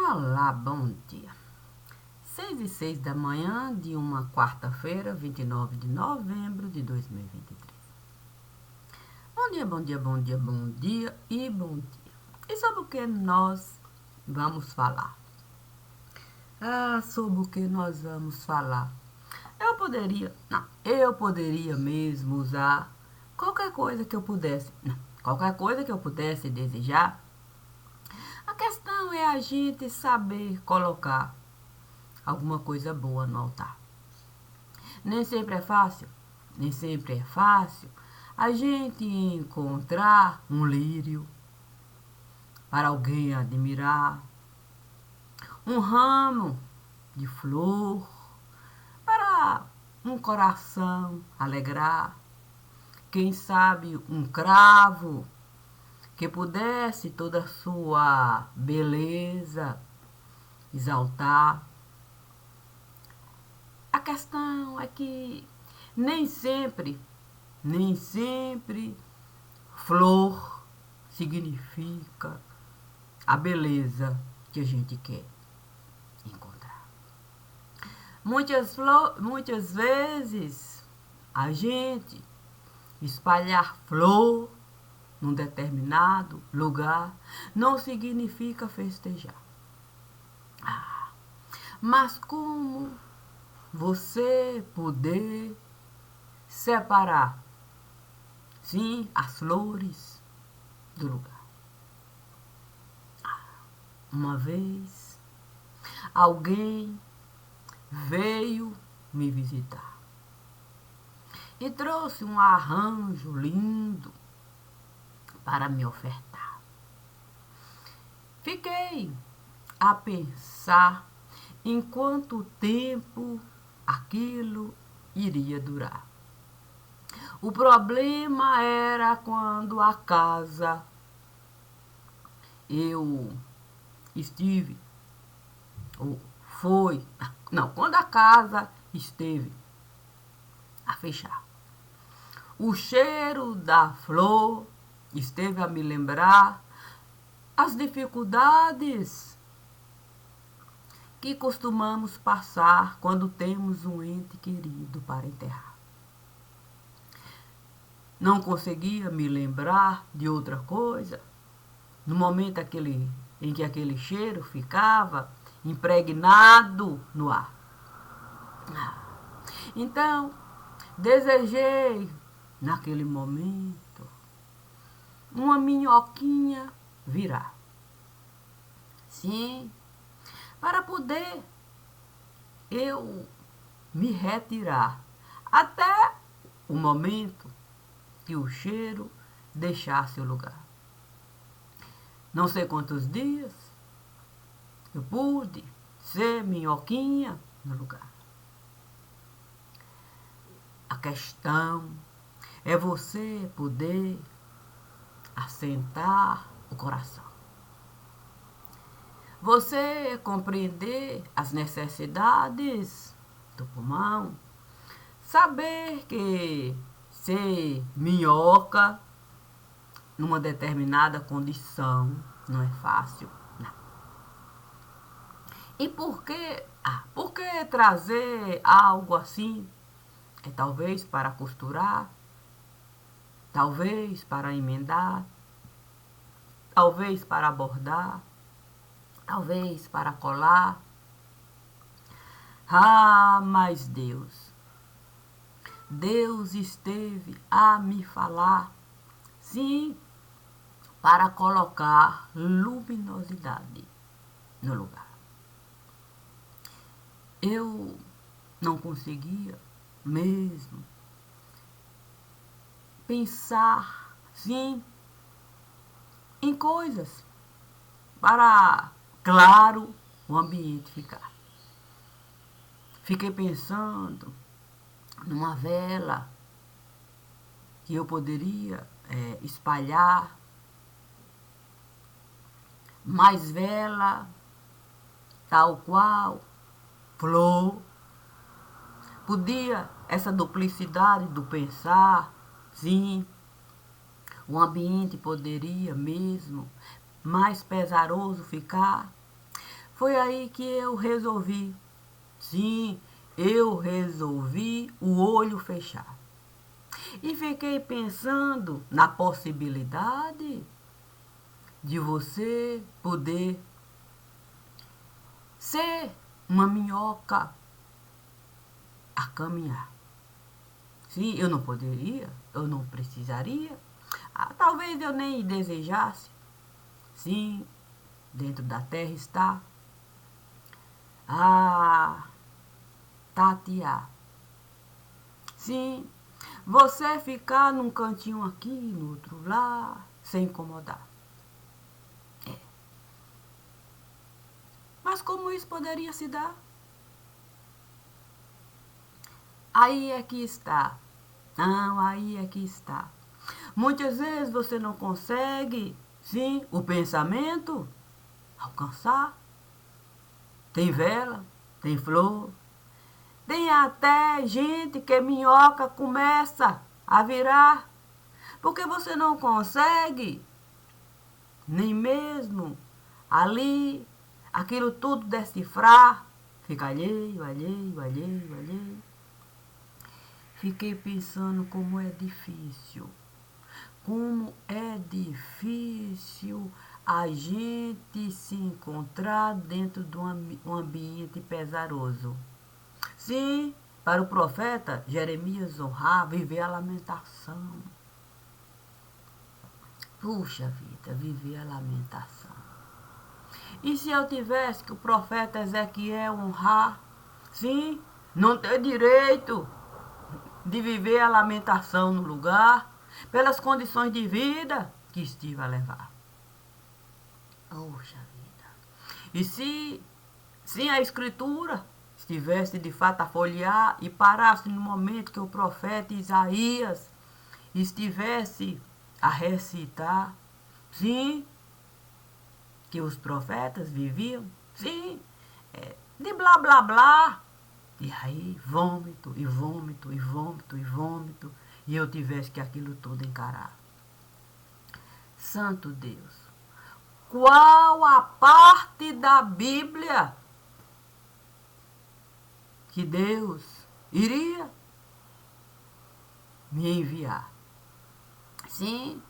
Olá, bom dia. 6h06 da manhã de uma quarta-feira, 29 de novembro de 2023. Bom dia, bom dia, bom dia, bom dia e bom dia. E sobre o que nós vamos falar? Sobre o que nós vamos falar? Eu poderia mesmo usar qualquer coisa que eu pudesse, qualquer coisa que eu pudesse desejar. A questão é a gente saber colocar alguma coisa boa no altar. Nem sempre é fácil, nem sempre é fácil a gente encontrar um lírio para alguém admirar, um ramo de flor para um coração alegrar, quem sabe um cravo que pudesse toda a sua beleza exaltar. A questão é que nem sempre flor significa a beleza que a gente quer encontrar. Muitas vezes a gente espalhar flor num determinado lugar não significa festejar. Mas como você poder separar, sim, as flores do lugar? Uma vez, alguém veio me visitar e trouxe um arranjo lindo para me ofertar. Fiquei a pensar em quanto tempo aquilo iria durar. O problema era quando a casa eu estive, ou foi, não, quando a casa esteve a fechar. O cheiro da flor esteve a me lembrar as dificuldades que costumamos passar quando temos um ente querido para enterrar. Não conseguia me lembrar de outra coisa no momento em que aquele cheiro ficava impregnado no ar. Então, desejei, naquele momento, uma minhoquinha virar. Sim, para poder eu me retirar até o momento que o cheiro deixasse o lugar. Não sei quantos dias eu pude ser minhoquinha no lugar. A questão é você poder assentar o coração. Você compreender as necessidades do pulmão. Saber que ser minhoca numa determinada condição não é fácil. Não. E por que trazer algo assim? É talvez para costurar, talvez para emendar, talvez para bordar, talvez para colar. Mas Deus esteve a me falar, sim, para colocar luminosidade no lugar. Eu não conseguia mesmo pensar, sim, em coisas para, claro, o ambiente ficar. Fiquei pensando numa vela que eu poderia espalhar, mais vela, tal qual, flor. Podia essa duplicidade do pensar, sim, o ambiente poderia mesmo mais pesaroso ficar. Foi aí que eu resolvi, sim, eu resolvi o olho fechar. E fiquei pensando na possibilidade de você poder ser uma minhoca a caminhar. Sim, eu não poderia, eu não precisaria, talvez eu nem desejasse. Sim, dentro da terra está a tatear. Sim, você ficar num cantinho aqui, no outro lá, sem incomodar. É. Mas como isso poderia se dar? Aí é que está. Não, aí é que está. Muitas vezes você não consegue, sim, o pensamento alcançar. Tem vela, tem flor, tem até gente que minhoca começa a virar, porque você não consegue nem mesmo ali aquilo tudo decifrar. Fica alheio, alheio, alheio, alheio. Fiquei pensando como é difícil a gente se encontrar dentro de um ambiente pesaroso. Sim, para o profeta Jeremias honrar, viver a lamentação. Puxa vida, viver a lamentação. E se eu tivesse que o profeta Ezequiel honrar, sim, não ter direito de viver a lamentação no lugar, pelas condições de vida que estive a levar. Puxa vida. E se a escritura estivesse de fato a folhear e parasse no momento que o profeta Isaías estivesse a recitar, sim, que os profetas viviam, sim, de blá blá blá, e aí vômito, e vômito, e vômito, e vômito, e eu tivesse que aquilo tudo encarar. Santo Deus, qual a parte da Bíblia que Deus iria me enviar? Sim,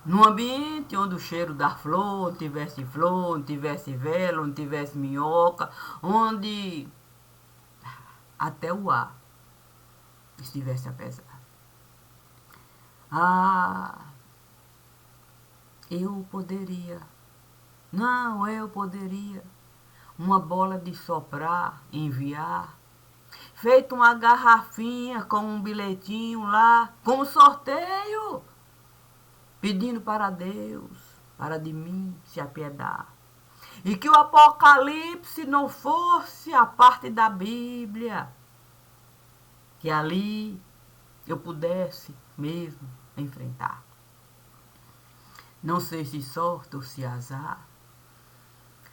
num ambiente onde o cheiro da flor, onde tivesse vela, onde tivesse minhoca, onde até o ar estivesse a pesar. Ah, eu poderia. Não, eu poderia. Uma bola de soprar, enviar. Feito uma garrafinha com um bilhetinho lá, como sorteio, pedindo para Deus, para de mim se apiedar. E que o Apocalipse não fosse a parte da Bíblia, que ali eu pudesse mesmo enfrentar. Não sei se sorte ou se azar.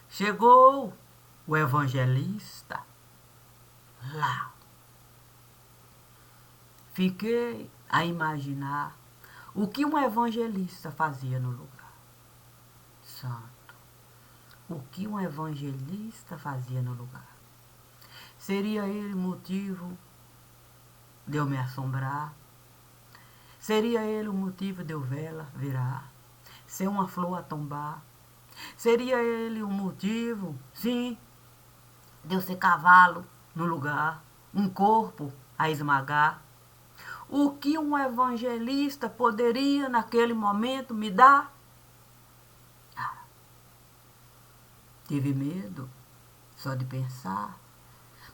Chegou o evangelista lá. Fiquei a imaginar o que um evangelista fazia no lugar. Santo. O que um evangelista fazia no lugar? Seria ele motivo de eu me assombrar? Seria ele o motivo de eu vê-la virar? Ser uma flor a tombar? Seria ele o motivo, sim, de eu ser cavalo no lugar, um corpo a esmagar? O que um evangelista poderia naquele momento me dar? Tive medo só de pensar.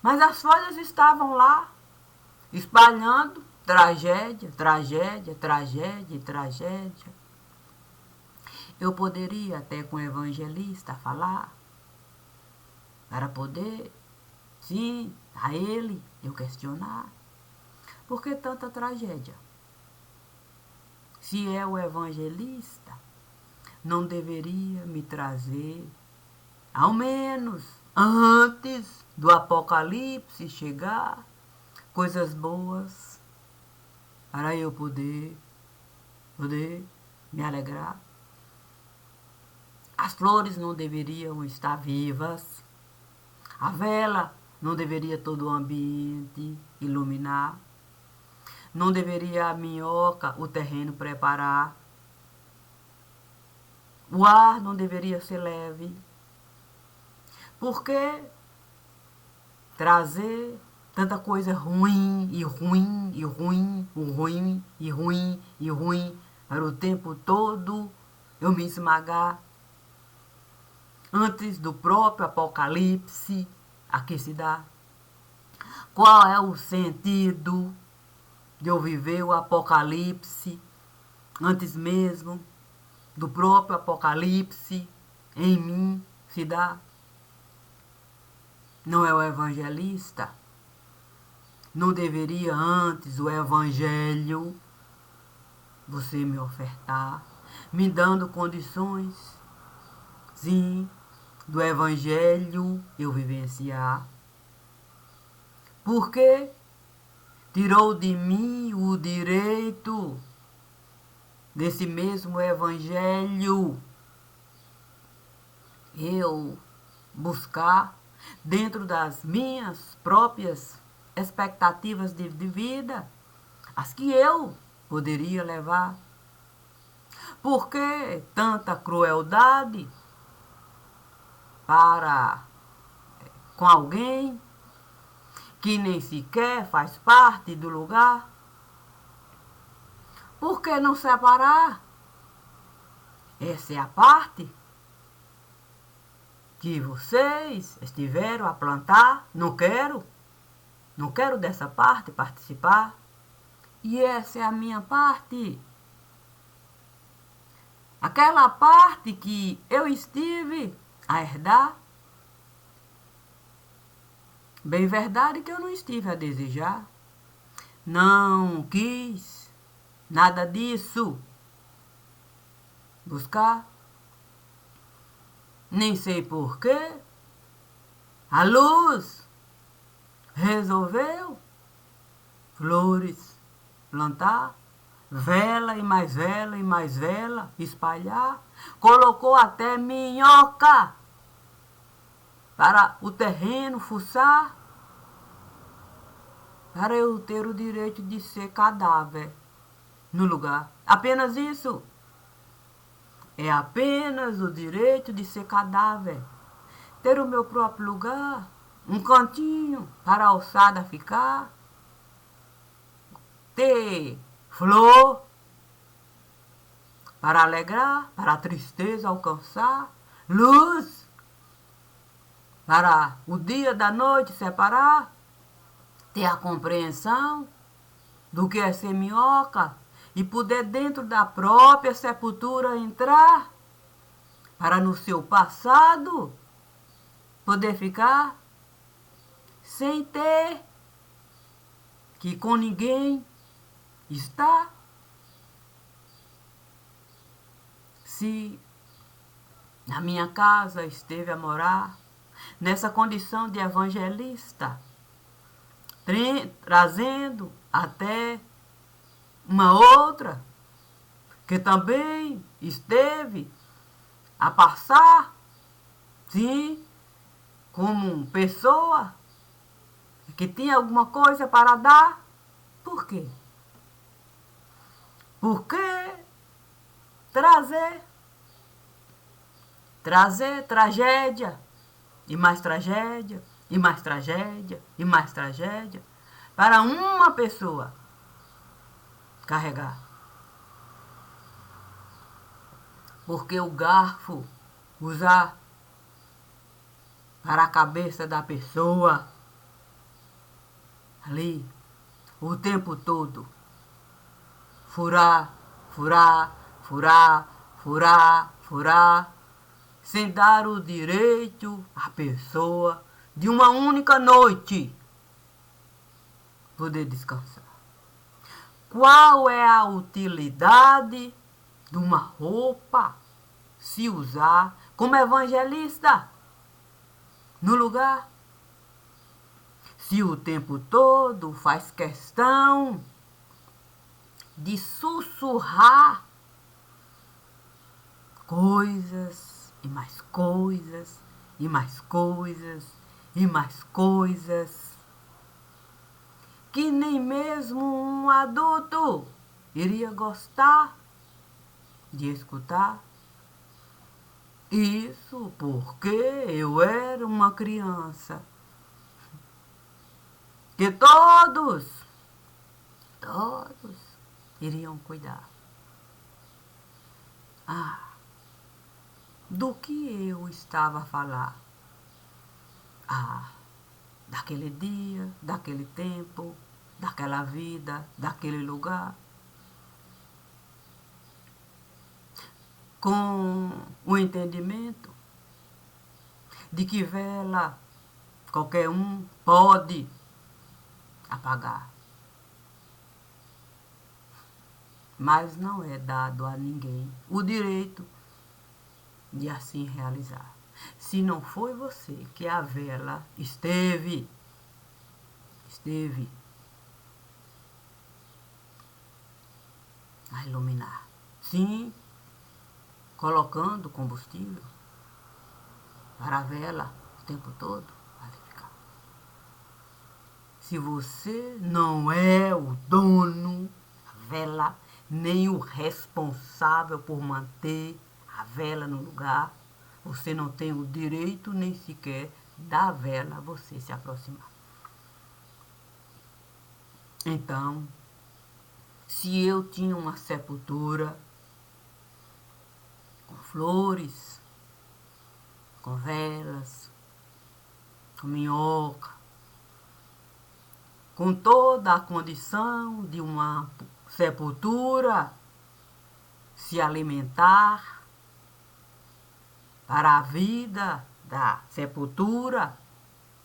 Mas as folhas estavam lá, espalhando tragédia, tragédia, tragédia e tragédia. Eu poderia até com o evangelista falar, para poder, sim, a ele eu questionar. Por que tanta tragédia? Se é o evangelista, não deveria me trazer, ao menos antes do Apocalipse chegar, coisas boas para eu poder me alegrar. As flores não deveriam estar vivas. A vela não deveria todo o ambiente iluminar. Não deveria a minhoca o terreno preparar. O ar não deveria ser leve. Por que trazer tanta coisa ruim e ruim e ruim, o ruim e ruim e ruim para o tempo todo eu me esmagar antes do próprio apocalipse a que se dá? Qual é o sentido de eu viver o apocalipse antes mesmo do próprio apocalipse em mim se dá? Não é o evangelista? Não deveria antes o evangelho você me ofertar, me dando condições, sim, do evangelho eu vivenciar? Porque tirou de mim o direito desse mesmo evangelho eu buscar dentro das minhas próprias expectativas de vida, as que eu poderia levar. Por que tanta crueldade para com alguém que nem sequer faz parte do lugar? Por que não separar? Essa é a parte que vocês estiveram a plantar. Não quero dessa parte participar. E essa é a minha parte. Aquela parte que eu estive a herdar. Bem verdade que eu não estive a desejar. Não quis nada disso buscar. Nem sei porquê. A luz resolveu flores plantar, vela e mais vela e mais vela espalhar. Colocou até minhoca para o terreno fuçar, para eu ter o direito de ser cadáver no lugar. Apenas isso. É apenas o direito de ser cadáver. Ter o meu próprio lugar, um cantinho para a alçada ficar. Ter flor para alegrar, para a tristeza alcançar. Luz para o dia da noite separar. Ter a compreensão do que é ser minhoca e poder dentro da própria sepultura entrar para no seu passado poder ficar sem ter que com ninguém estar. Se na minha casa esteve a morar nessa condição de evangelista, trazendo até uma outra que também esteve a passar, sim, como pessoa que tinha alguma coisa para dar. Por quê? Porque trazer tragédia, e mais tragédia, e mais tragédia, e mais tragédia, para uma pessoa carregar. Porque o garfo usar para a cabeça da pessoa ali o tempo todo. Furar, furar, furar, furar, furar, sem dar o direito à pessoa de uma única noite poder descansar. Qual é a utilidade de uma roupa se usar como evangelista no lugar? Se o tempo todo faz questão de sussurrar coisas e mais coisas, e mais coisas, e mais coisas, que nem mesmo um adulto iria gostar de escutar. Isso porque eu era uma criança que todos iriam cuidar. Ah, do que eu estava a falar? Ah, daquele dia, daquele tempo, daquela vida, daquele lugar. Com o entendimento de que vela qualquer um pode apagar, mas não é dado a ninguém o direito de assim realizar. Se não foi você que a vela esteve a iluminar, sim, colocando combustível para a vela o tempo todo ali ficar. Se você não é o dono da vela, nem o responsável por manter a vela no lugar, você não tem o direito nem sequer da vela você se aproximar. Então, se eu tinha uma sepultura com flores, com velas, com minhoca, com toda a condição de uma sepultura se alimentar para a vida da sepultura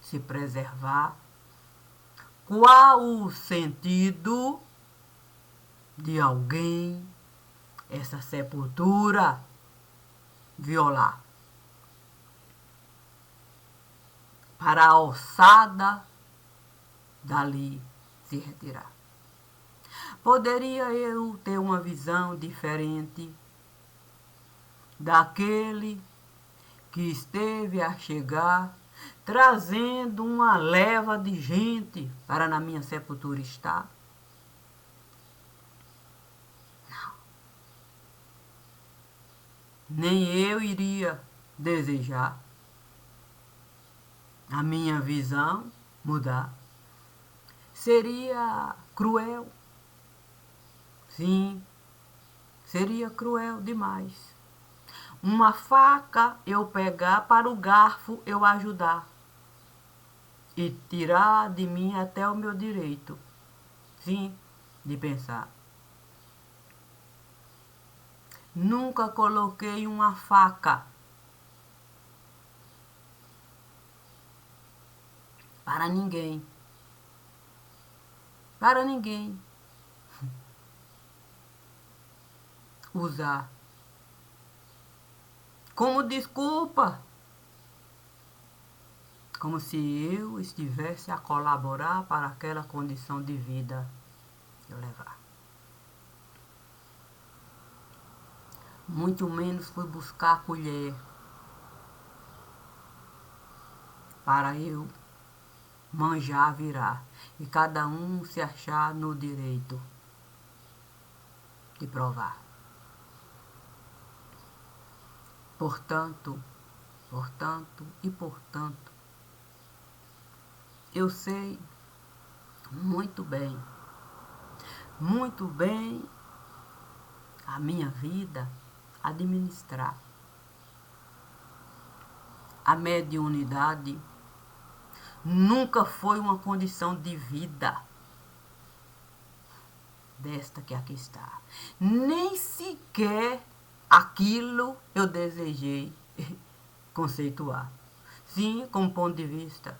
se preservar, qual o sentido de alguém essa sepultura violar? Para a ossada dali se retirar. Poderia eu ter uma visão diferente daquele que esteve a chegar trazendo uma leva de gente para na minha sepultura estar? Não. Nem eu iria desejar a minha visão mudar. Seria cruel. Sim, seria cruel demais. Uma faca eu pegar para o garfo eu ajudar e tirar de mim até o meu direito, sim, de pensar. Nunca coloquei uma faca para ninguém. Para ninguém usar como desculpa, como se eu estivesse a colaborar para aquela condição de vida eu levar. Muito menos fui buscar a colher para eu manjar, virar, e cada um se achar no direito de provar. Portanto, eu sei muito bem a minha vida administrar. A mediunidade nunca foi uma condição de vida desta que aqui está. Nem sequer aquilo eu desejei conceituar. Sim, como ponto de vista.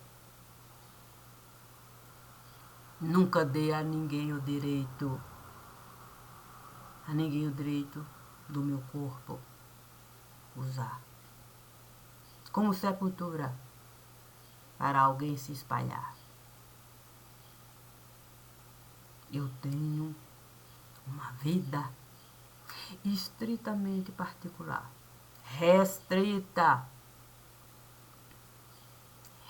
Nunca dei a ninguém o direito do meu corpo usar como sepultura para alguém se espalhar. Eu tenho uma vida estritamente particular, restrita.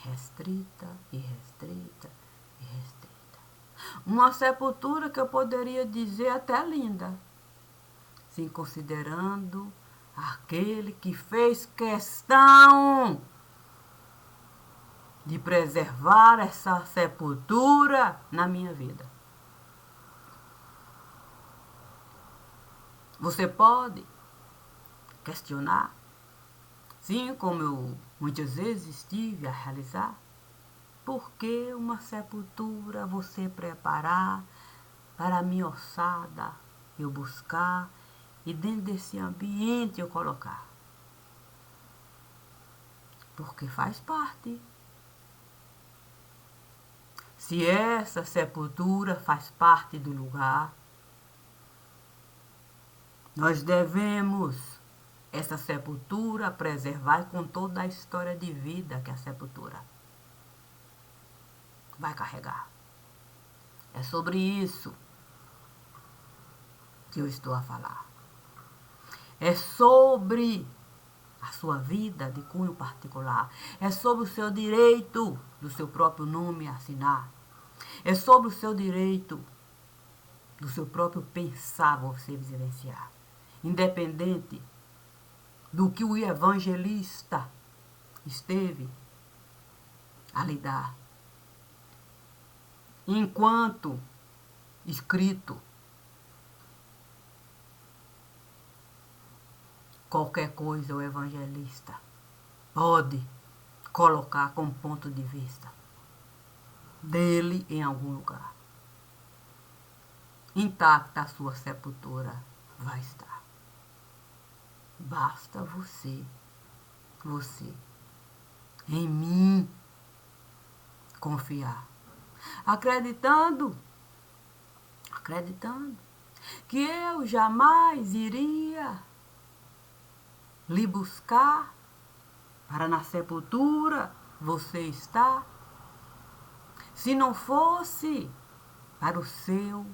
Restrita e restrita e restrita. Uma sepultura que eu poderia dizer até linda, sim, considerando aquele que fez questão de preservar essa sepultura na minha vida. Você pode questionar, sim, como eu muitas vezes estive a realizar, por que uma sepultura você preparar para a minha ossada eu buscar e dentro desse ambiente eu colocar? Porque faz parte. Se essa sepultura faz parte do lugar, nós devemos essa sepultura preservar com toda a história de vida que a sepultura vai carregar. É sobre isso que eu estou a falar. É sobre a sua vida de cunho particular. É sobre o seu direito do seu próprio nome assinar. É sobre o seu direito do seu próprio pensar você vivenciar. Independente do que o evangelista esteve a lidar. Enquanto escrito, qualquer coisa o evangelista pode colocar como ponto de vista dele em algum lugar. Intacta a sua sepultura vai estar. Basta você, em mim, confiar. Acreditando que eu jamais iria lhe buscar para na sepultura você estar, se não fosse para o seu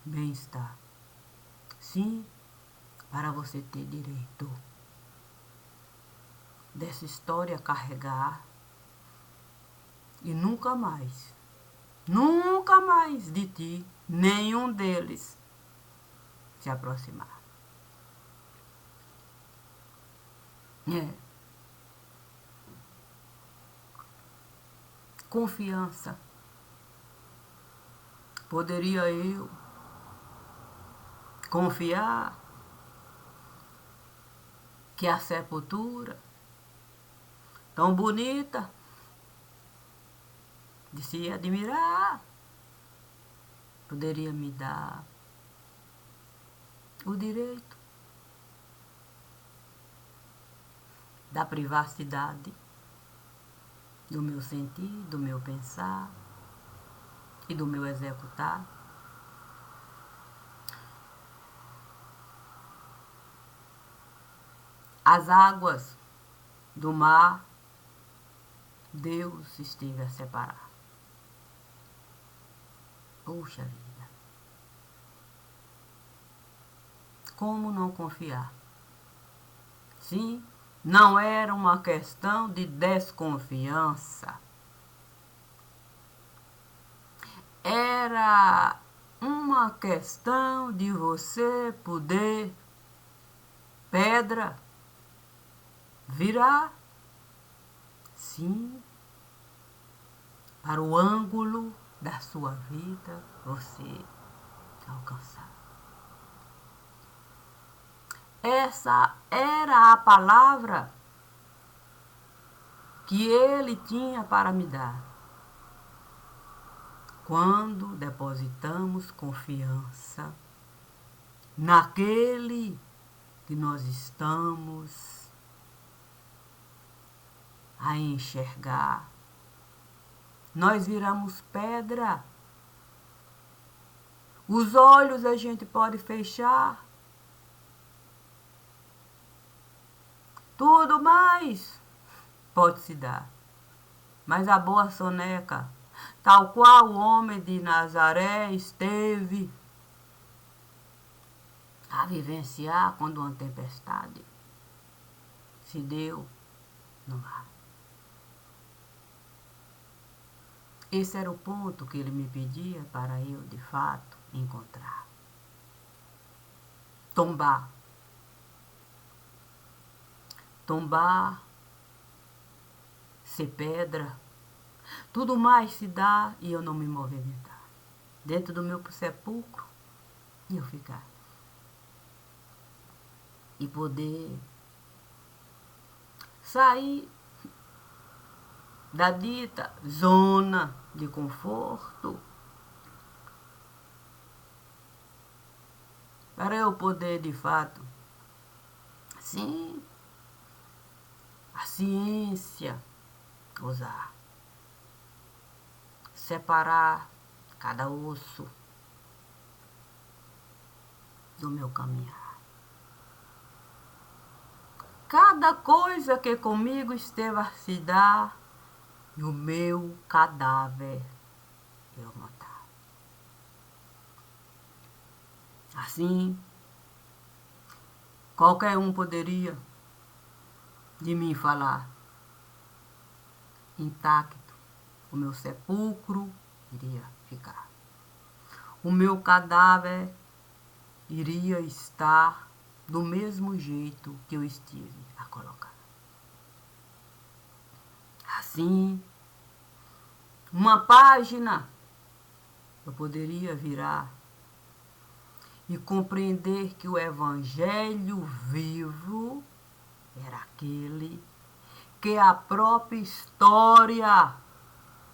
bem-estar. Sim, para você ter direito dessa história carregar e nunca mais de ti, nenhum deles se aproximar. Confiança. Poderia eu confiar que a sepultura tão bonita de se admirar poderia me dar o direito da privacidade do meu sentir, do meu pensar e do meu executar. As águas do mar, Deus esteve a separar. Puxa vida. Como não confiar? Sim, não era uma questão de desconfiança. Era uma questão de você poder, pedra, virar, sim, para o ângulo da sua vida você alcançar. Essa era a palavra que ele tinha para me dar. Quando depositamos confiança naquele que nós estamos a enxergar, nós viramos pedra. Os olhos a gente pode fechar, tudo mais pode se dar. Mas a boa soneca, tal qual o homem de Nazaré esteve a vivenciar quando uma tempestade se deu no mar. Esse era o ponto que ele me pedia para eu, de fato, encontrar. Tombar. Tombar, ser pedra, tudo mais se dá e eu não me movimentar. Dentro do meu sepulcro, e eu ficar. E poder sair da dita zona de conforto para eu poder, de fato, sim, a ciência usar, separar cada osso do meu caminhar. Cada coisa que comigo esteve a se dar, e o meu cadáver eu matar. Assim, qualquer um poderia de mim falar. Intacto, o meu sepulcro iria ficar. O meu cadáver iria estar do mesmo jeito que eu estive a colocar. Assim, uma página eu poderia virar e compreender que o evangelho vivo era aquele que a própria história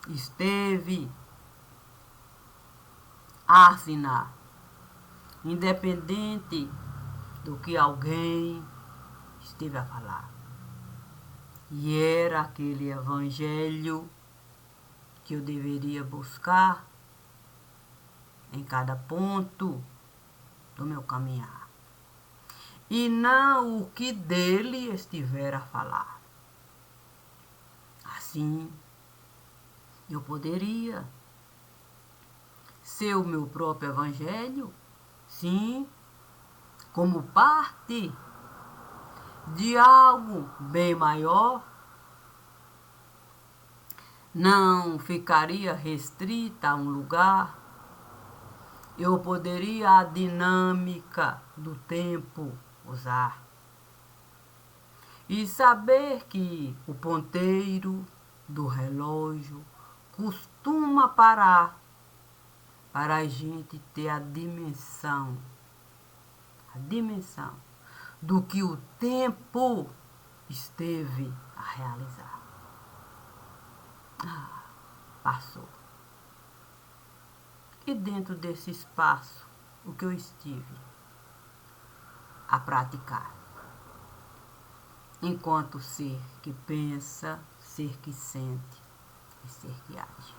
esteve a assinar, independente do que alguém esteve a falar. E era aquele evangelho que eu deveria buscar em cada ponto do meu caminhar. E não o que dele estiver a falar. Assim, eu poderia ser o meu próprio evangelho, sim, como parte de algo bem maior. Não ficaria restrita a um lugar. Eu poderia a dinâmica do tempo usar. E saber que o ponteiro do relógio costuma parar para a gente ter a dimensão do que o tempo esteve a realizar. Passou. E dentro desse espaço, o que eu estive a praticar? Enquanto ser que pensa, ser que sente e ser que age.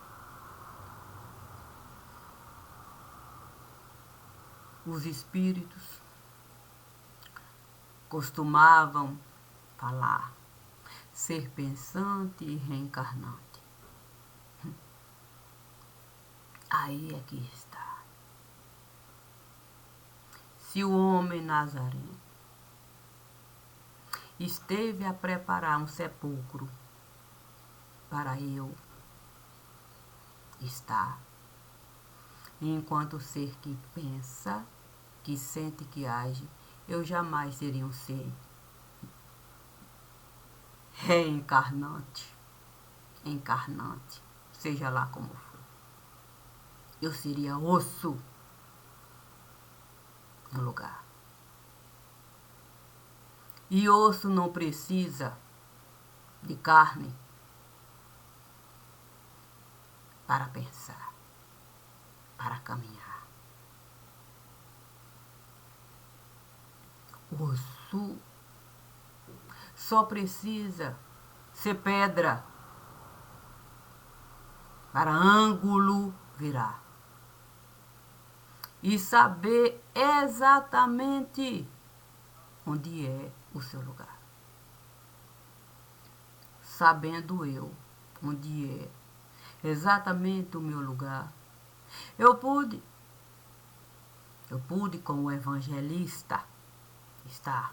Os espíritos costumavam falar ser pensante e reencarnante. Aí é que está. Se o homem Nazareno esteve a preparar um sepulcro para eu estar, enquanto ser que pensa, que sente, que age, eu jamais seria um ser reencarnante, encarnante, seja lá como for. Eu seria osso no lugar. E osso não precisa de carne para pensar, para caminhar. Osso só precisa ser pedra para ângulo virar. E saber exatamente onde é o seu lugar. Sabendo eu onde é exatamente o meu lugar, eu pude Eu pude com o evangelista estar.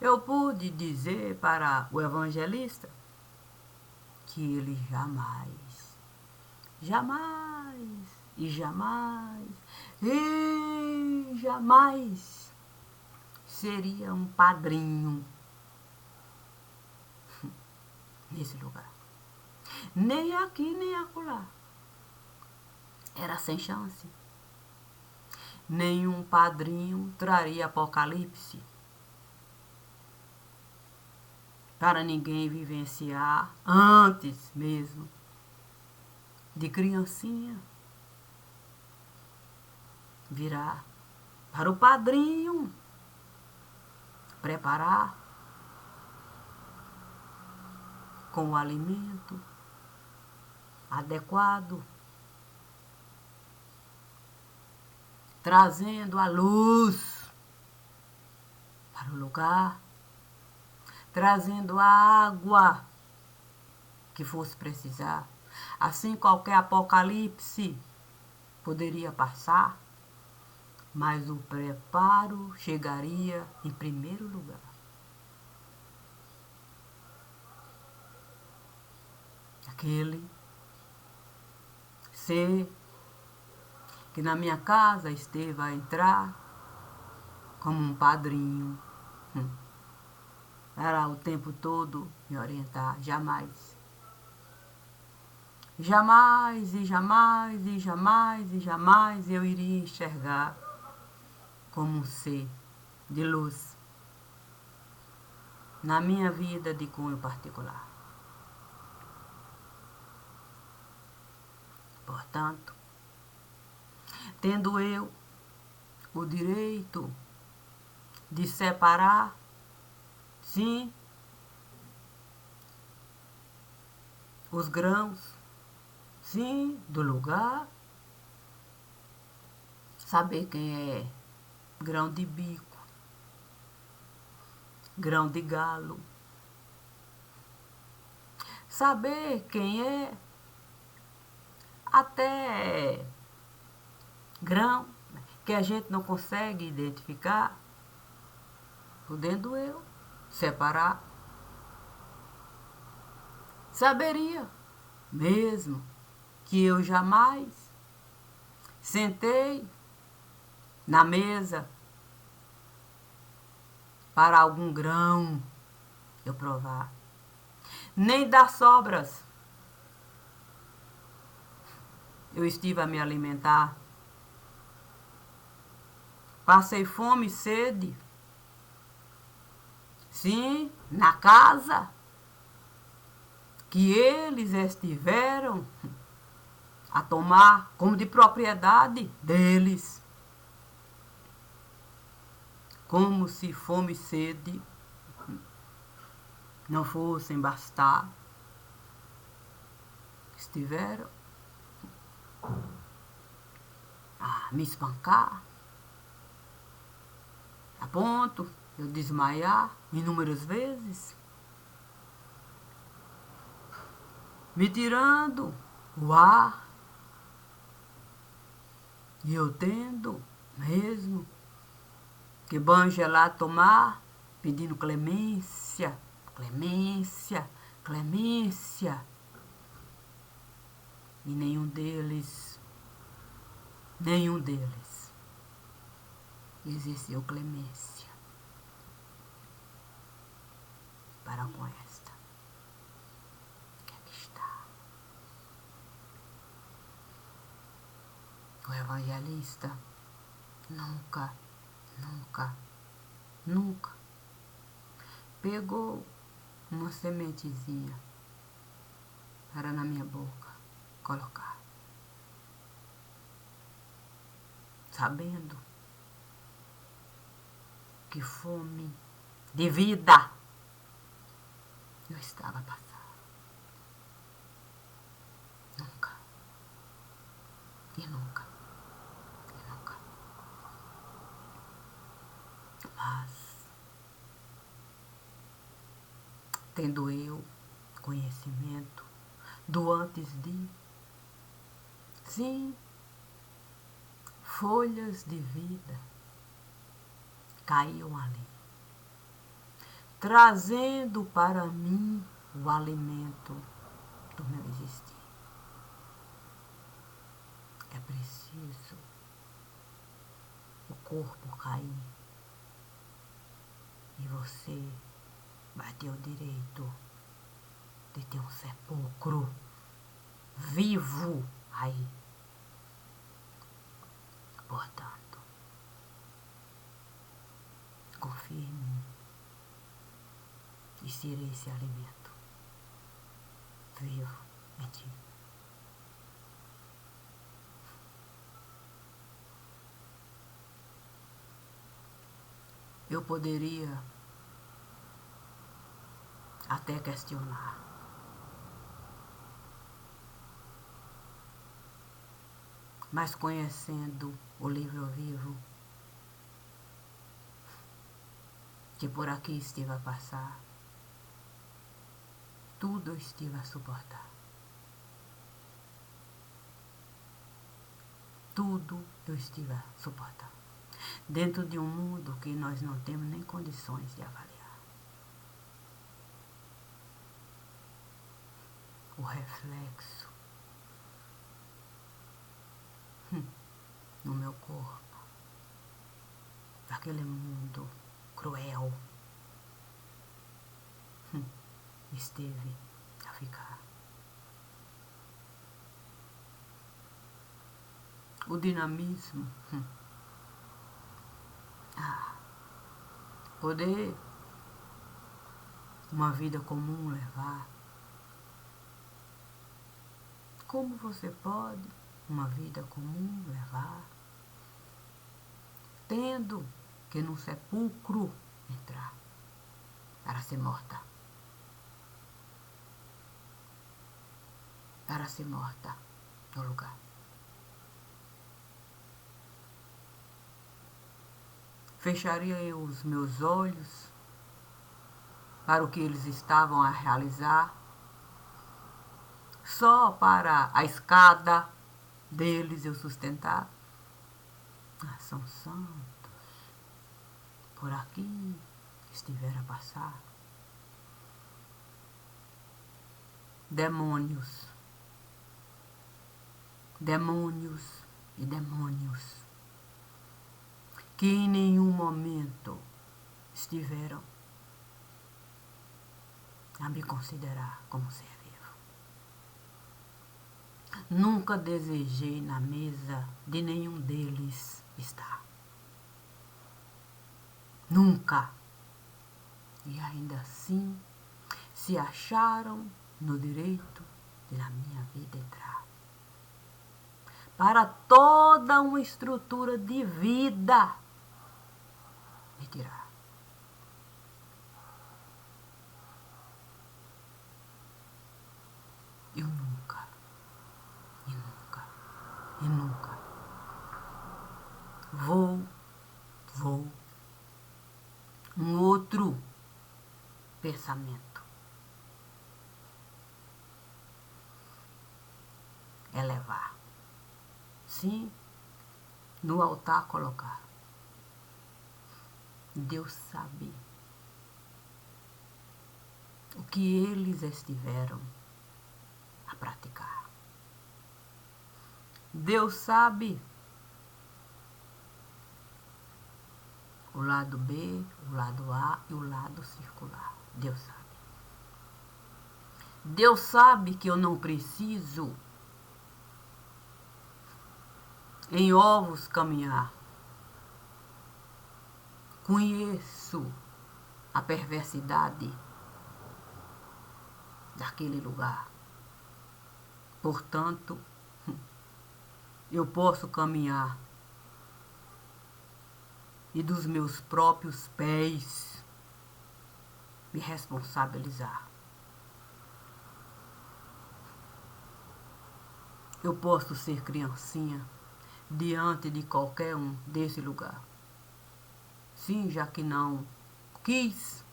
Eu pude dizer para o evangelista que ele jamais, jamais e jamais e jamais seria um padrinho nesse lugar. Nem aqui, nem acolá. Era sem chance. Nenhum padrinho traria apocalipse para ninguém vivenciar antes mesmo de criancinha virar para o padrinho preparar com o alimento adequado, trazendo a luz para o lugar, trazendo a água que fosse precisar. Assim qualquer apocalipse poderia passar, mas o preparo chegaria em primeiro lugar. Aquele ser que na minha casa esteve a entrar como um padrinho. Era o tempo todo me orientar, jamais. Jamais e jamais e jamais e jamais eu iria enxergar como um ser de luz na minha vida de cunho particular. Portanto, tendo eu o direito de separar, sim, os grãos, sim, do lugar, saber quem é grão de bico, grão de galo, saber quem é até grão que a gente não consegue identificar, podendo eu separar, saberia mesmo que eu jamais sentei na mesa para algum grão eu provar, nem das sobras eu estive a me alimentar. Passei fome e sede. Sim, na casa que eles estiveram a tomar como de propriedade deles. Como se fome e sede não fossem bastar. Estiveram a me espancar, a ponto de eu desmaiar inúmeras vezes, me tirando o ar, e eu tendo mesmo que banho gelado tomar, pedindo clemência, clemência, clemência. E nenhum deles exerceu clemência para com esta que aqui está. O evangelista nunca pegou uma sementezinha para na minha boca colocar, sabendo que fome de vida eu estava a passar. Nunca. E nunca. E nunca. Mas, tendo eu conhecimento do antes de, sim, folhas de vida caíam ali, trazendo para mim o alimento do meu existir. É preciso o corpo cair e você vai ter o direito de ter um sepulcro vivo aí. Portanto, confie em mim e serei esse alimento vivo em ti. Eu poderia até questionar, mas conhecendo o livro vivo que por aqui estive a passar, tudo eu estive a suportar. Tudo eu estive a suportar. Dentro de um mundo que nós não temos nem condições de avaliar. O reflexo no meu corpo daquele mundo cruel esteve a ficar. O dinamismo, poder uma vida comum levar. Como você pode uma vida comum levar, tendo que num sepulcro entrar para ser morta? Para ser morta no lugar. Fecharia eu os meus olhos para o que eles estavam a realizar, só para a escada deles eu sustentar? São santos por aqui estiver a passar. Demônios, demônios e demônios que em nenhum momento estiveram a me considerar como ser vivo. Nunca desejei na mesa de nenhum deles estar. Nunca. E ainda assim se acharam no direito de na minha vida entrar. Para toda uma estrutura de vida me tirar. Eu nunca, e nunca, e nunca vou um outro pensamento elevar. Sim, no altar colocar. Deus sabe o que eles estiveram a praticar. Deus sabe o lado B, o lado A e o lado circular. Deus sabe. Deus sabe que eu não preciso em ovos caminhar. Conheço a perversidade daquele lugar. Portanto, eu posso caminhar e dos meus próprios pés me responsabilizar. Eu posso ser criancinha diante de qualquer um desse lugar. Sim, já que não quis.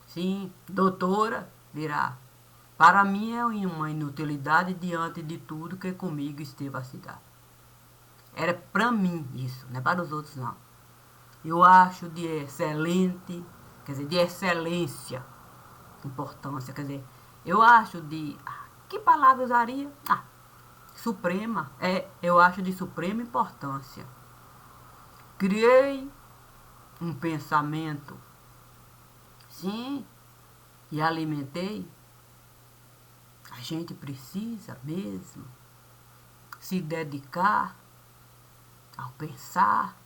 Sim, doutora, dirá. Para mim é uma inutilidade diante de tudo que comigo esteve a se dar. Era para mim isso, não é para os outros não. Eu acho de excelente, quer dizer, de excelência, importância, quer dizer, eu acho de... Que palavra usaria? Suprema, eu acho de suprema importância. Criei um pensamento, sim, e alimentei. A gente precisa mesmo se dedicar ao pensar,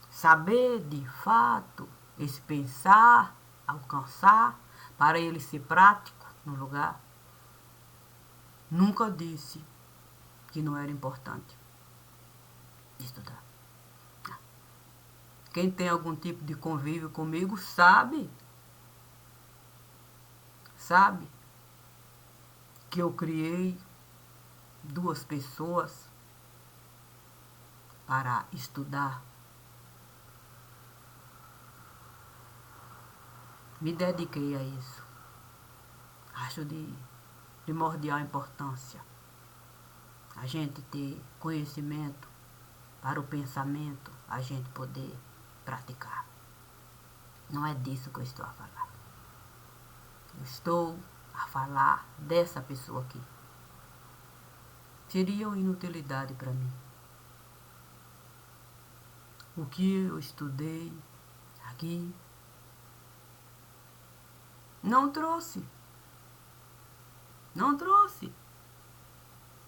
saber de fato esse pensar, alcançar, para ele ser prático no lugar. Nunca disse que não era importante estudar. Quem tem algum tipo de convívio comigo sabe que eu criei 2 pessoas para estudar. Me dediquei a isso. Acho de primordial importância a gente ter conhecimento para o pensamento, a gente poder praticar. Não é disso que eu estou a falar. Eu estou a falar dessa pessoa aqui. Seria uma inutilidade para mim. O que eu estudei aqui não trouxe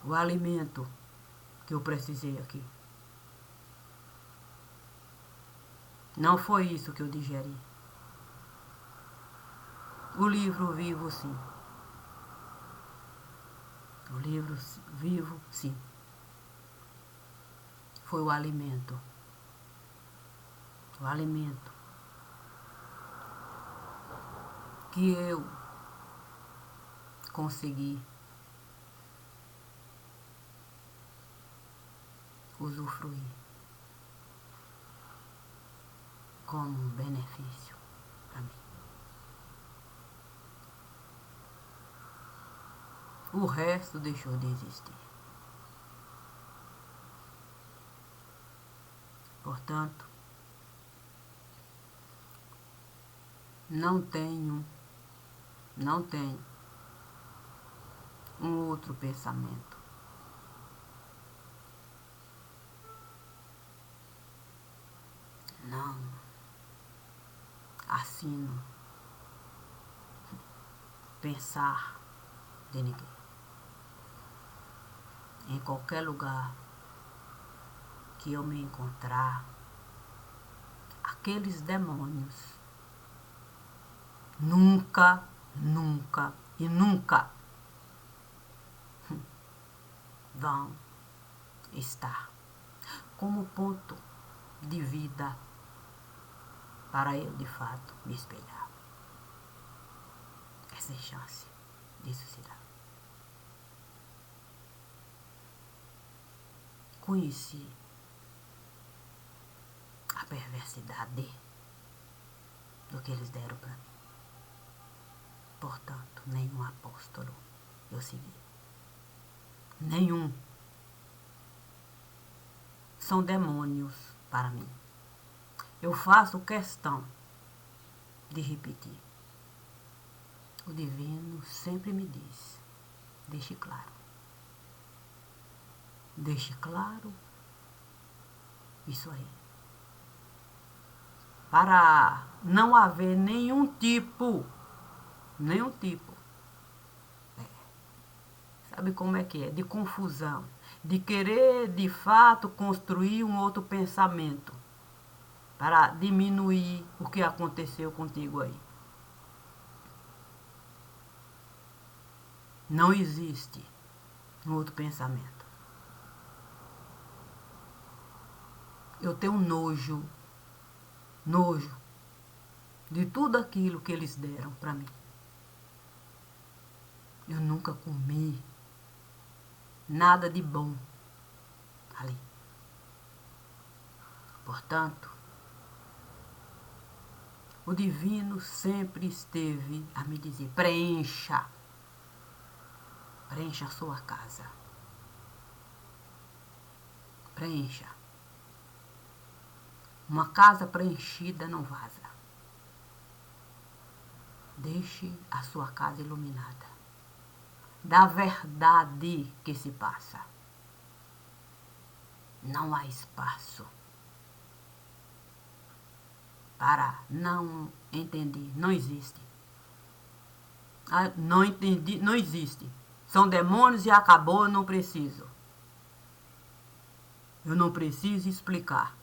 o alimento que eu precisei aqui. Não foi isso que eu digeri. O livro vivo, sim. O livro vivo, sim. Foi o alimento. O alimento que eu consegui usufruir como um benefício para mim. O resto deixou de existir. Portanto, não tenho um outro pensamento. Não assino pensar de ninguém. Em qualquer lugar que eu me encontrar, aqueles demônios nunca vão estar como ponto de vida para eu de fato me espelhar. Essa é a chance disso se dar. Conheci a perversidade do que eles deram para mim. Portanto, nenhum apóstolo eu segui. Nenhum. São demônios para mim. Eu faço questão de repetir. O divino sempre me diz, deixe claro. Deixe claro isso aí. Para não haver nenhum tipo, sabe como é que é? De confusão, de querer de fato construir um outro pensamento para diminuir o que aconteceu contigo aí. Não existe um outro pensamento. Eu tenho nojo de tudo aquilo que eles deram para mim. Eu nunca comi nada de bom ali. Portanto, o divino sempre esteve a me dizer, preencha a sua casa. Preencha. Uma casa preenchida não vaza. Deixe a sua casa iluminada da verdade que se passa. Não há espaço para não entendi, não existe. Não entendi, não existe. São demônios e acabou, eu não preciso. Eu não preciso explicar.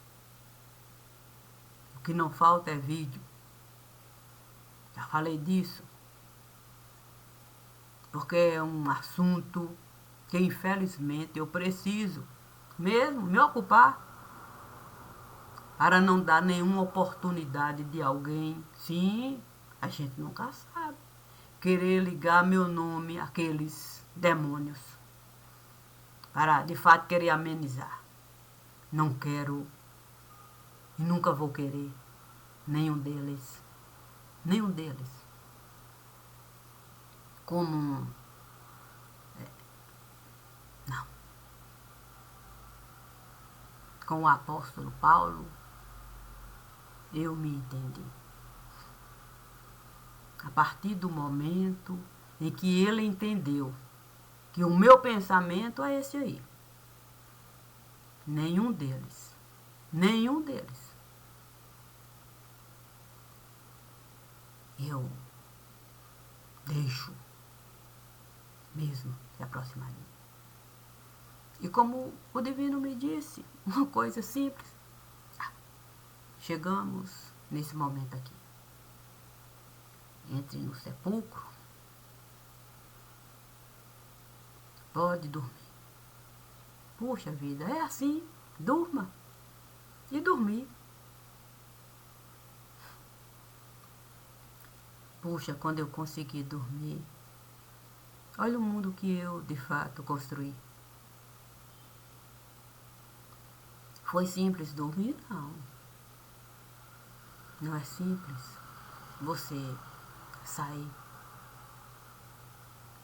O que não falta é vídeo. Já falei disso. Porque é um assunto que infelizmente eu preciso mesmo me ocupar para não dar nenhuma oportunidade de alguém, sim, a gente nunca sabe, querer ligar meu nome àqueles demônios para de fato querer amenizar. Não quero e nunca vou querer nenhum deles, nenhum deles. Como não, com o apóstolo Paulo, eu me entendi. A partir do momento em que ele entendeu que o meu pensamento é esse aí. Nenhum deles. Nenhum deles. Eu deixo mesmo se aproximar de mim. E como o Divino me disse, uma coisa simples. Chegamos nesse momento aqui. Entre no sepulcro. Pode dormir. Puxa vida, é assim. Durma. E dormir. Puxa, quando eu consegui dormir, olha o mundo que eu, de fato, construí. Foi simples dormir? Não. Não é simples você sair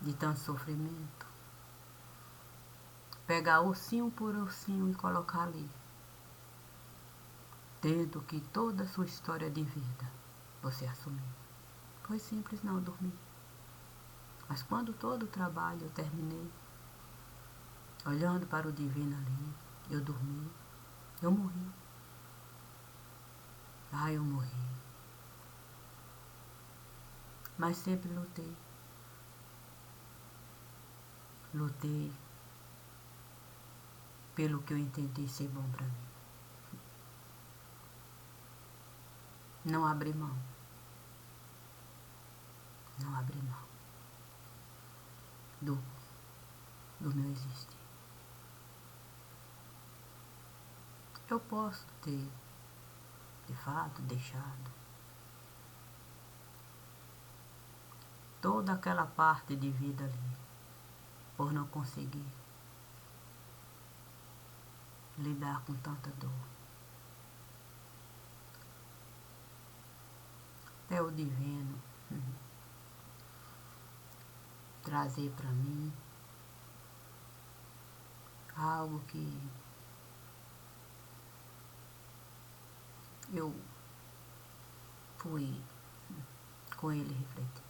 de tanto sofrimento, pegar ossinho por ossinho e colocar ali, tendo que toda a sua história de vida você assumir. Foi simples não dormir. Mas quando todo o trabalho eu terminei, olhando para o divino ali, eu dormi, eu morri. Ah, eu morri. Mas sempre lutei. Lutei pelo que eu entendi ser bom para mim. Não abri mão. Não abri mão do meu existir. Eu posso ter, de fato, deixado toda aquela parte de vida ali, por não conseguir lidar com tanta dor. É o divino trazer para mim algo que eu fui com ele refletir.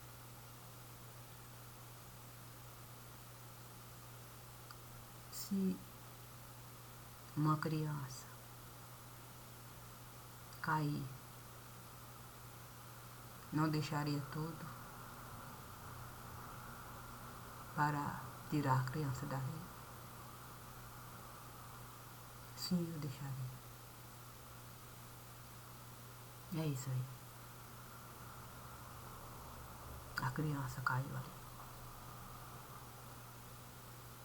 Se uma criança cair, não deixaria tudo para tirar a criança dali? Sim, eu deixaria. É isso aí. A criança caiu ali.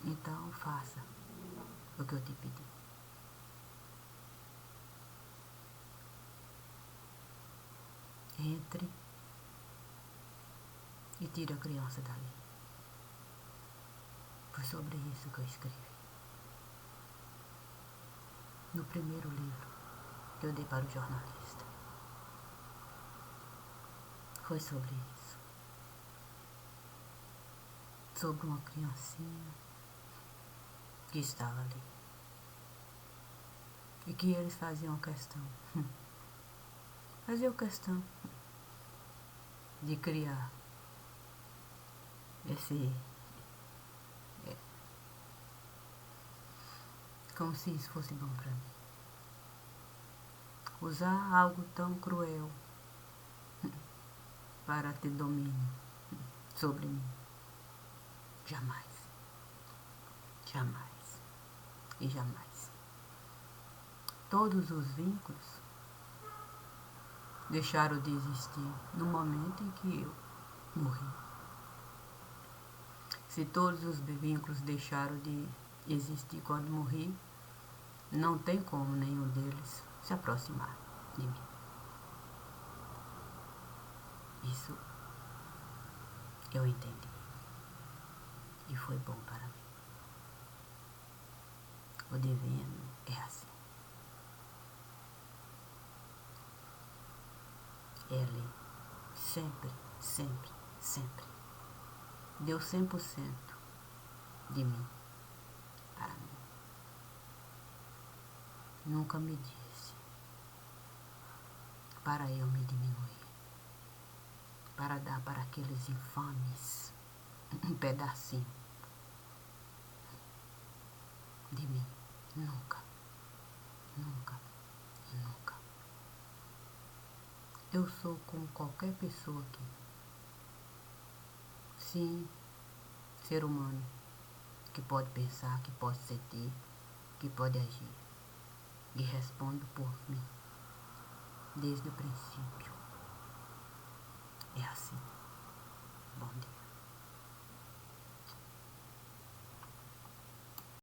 Então faça o que eu te pedi. Entre e tire a criança dali. Foi sobre isso que eu escrevi. No primeiro livro que eu dei para o jornalista. Foi sobre isso. Sobre uma criancinha que estava ali. E que eles faziam questão. Faziam questão de criar esse... como se isso fosse bom para mim. Usar algo tão cruel para ter domínio sobre mim. Jamais. Jamais. E jamais. Todos os vínculos deixaram de existir no momento em que eu morri. Se todos os vínculos deixaram de existir quando morri, não tem como nenhum deles se aproximar de mim. Isso eu entendi. E foi bom para mim. O divino é assim. Ele sempre, sempre, sempre deu 100% de mim para mim. Nunca me disse para eu me diminuir, para dar para aqueles infames um pedacinho de mim. Nunca, nunca e nunca. Eu sou como qualquer pessoa aqui. Sim, ser humano, que pode pensar, que pode sentir, que pode agir. E respondo por mim, desde o princípio. É assim. Bom dia.